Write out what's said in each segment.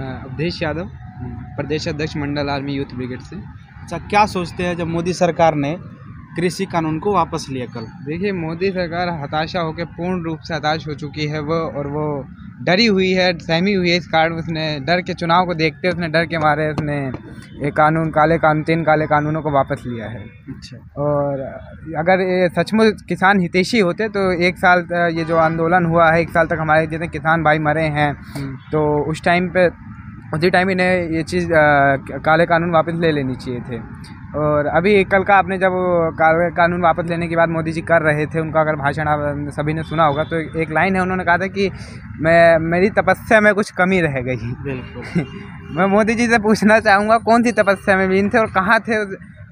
मैं अवधेश यादव, प्रदेश अध्यक्ष मंडल army youth brigade से। अच्छा, क्या सोचते हैं जब मोदी सरकार ने कृषि कानून को वापस लिया कल? देखिए, मोदी सरकार हताशा होकर पूर्ण रूप से हताश हो चुकी है वो डरी हुई है, सहमी हुई है। इस कारण उसने डर के चुनाव को देखते उसने डर के मारे उसने ये कानून तीन काले कानूनों को वापस लिया है। अच्छा, और अगर ये सचमुच किसान हितैषी होते तो एक साल ये जो आंदोलन हुआ है, एक साल तक हमारे जितने किसान भाई मरे हैं, तो उसी टाइम इन्हें ये चीज़ काले कानून वापस ले लेनी चाहिए थे। और अभी कल का आपने जब काले कानून वापस लेने की बात मोदी जी कर रहे थे, उनका अगर भाषण आप सभी ने सुना होगा, तो एक लाइन है, उन्होंने कहा था कि मेरी तपस्या में कुछ कमी रह गई। बिल्कुल। मैं मोदी जी से पूछना चाहूँगा, कौन सी तपस्या में लीन थे और कहाँ थे?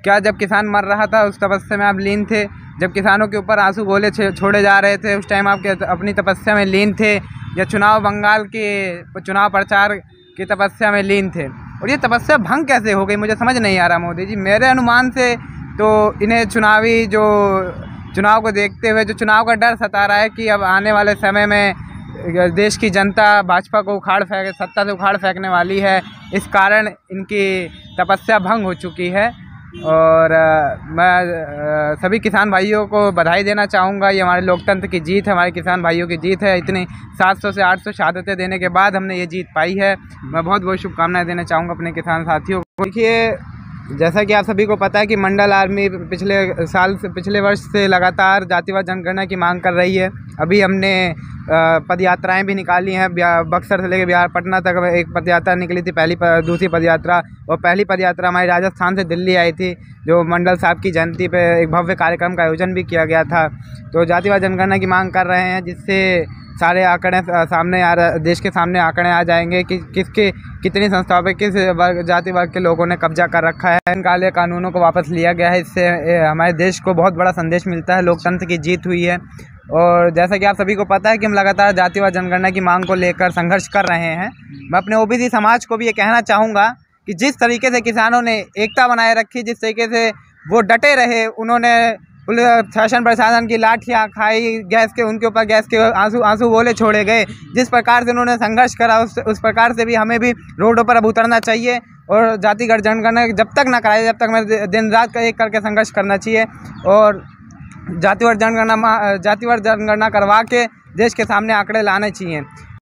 क्या जब किसान मर रहा था उस तपस्या में आप लीन थे? जब किसानों के ऊपर आंसू गोले छोड़े जा रहे थे उस टाइम आप अपनी तपस्या में लीन थे? या बंगाल के चुनाव प्रचार की तपस्या में लीन थे? और ये तपस्या भंग कैसे हो गई, मुझे समझ नहीं आ रहा मोदी जी। मेरे अनुमान से तो इन्हें चुनाव को देखते हुए जो चुनाव का डर सता रहा है कि अब आने वाले समय में देश की जनता भाजपा को सत्ता से उखाड़ फेंकने वाली है, इस कारण इनकी तपस्या भंग हो चुकी है। और मैं सभी किसान भाइयों को बधाई देना चाहूँगा। ये हमारे लोकतंत्र की जीत है, हमारे किसान भाइयों की जीत है। इतनी 700 से 800 शहादतें देने के बाद हमने ये जीत पाई है। मैं बहुत बहुत शुभकामनाएं देना चाहूँगा अपने किसान साथियों को। देखिए, जैसा कि आप सभी को पता है कि मंडल आर्मी पिछले वर्ष से लगातार जातिवाद जनगणना की मांग कर रही है। अभी हमने पद यात्राएँ भी निकाली हैं। बक्सर से लेकर बिहार पटना तक एक पद यात्रा निकली थी, दूसरी पद यात्रा। और पहली पद यात्रा हमारी राजस्थान से दिल्ली आई थी, जो मंडल साहब की जयंती पे एक भव्य कार्यक्रम का आयोजन भी किया गया था। तो जातिवाद जनगणना की मांग कर रहे हैं, जिससे सारे आंकड़े सामने देश के सामने आंकड़े आ जाएंगे कि कितनी संस्थाओं पे किस जाति वर्ग के लोगों ने कब्जा कर रखा है। इन काले कानूनों को वापस लिया गया है, इससे हमारे देश को बहुत बड़ा संदेश मिलता है, लोकतंत्र की जीत हुई है। और जैसा कि आप सभी को पता है कि हम लगातार जातिवाद जनगणना की मांग को लेकर संघर्ष कर रहे हैं। मैं अपने ओबीसी समाज को भी ये कहना चाहूँगा कि जिस तरीके से किसानों ने एकता बनाए रखी, जिस तरीके से वो डटे रहे, उन्होंने शासन प्रशासन की लाठियाँ खाई, उनके ऊपर गैस के आंसू गोले छोड़े गए, जिस प्रकार से उन्होंने संघर्ष करा उस प्रकार से भी हमें भी रोडों पर अब उतरना चाहिए। और जातिगत जनगणना जब तक ना कराए, जब तक मैं दिन रात का एक करके संघर्ष करना चाहिए। और जातिवाद जनगणना करवा के देश के सामने आंकड़े लाने चाहिए।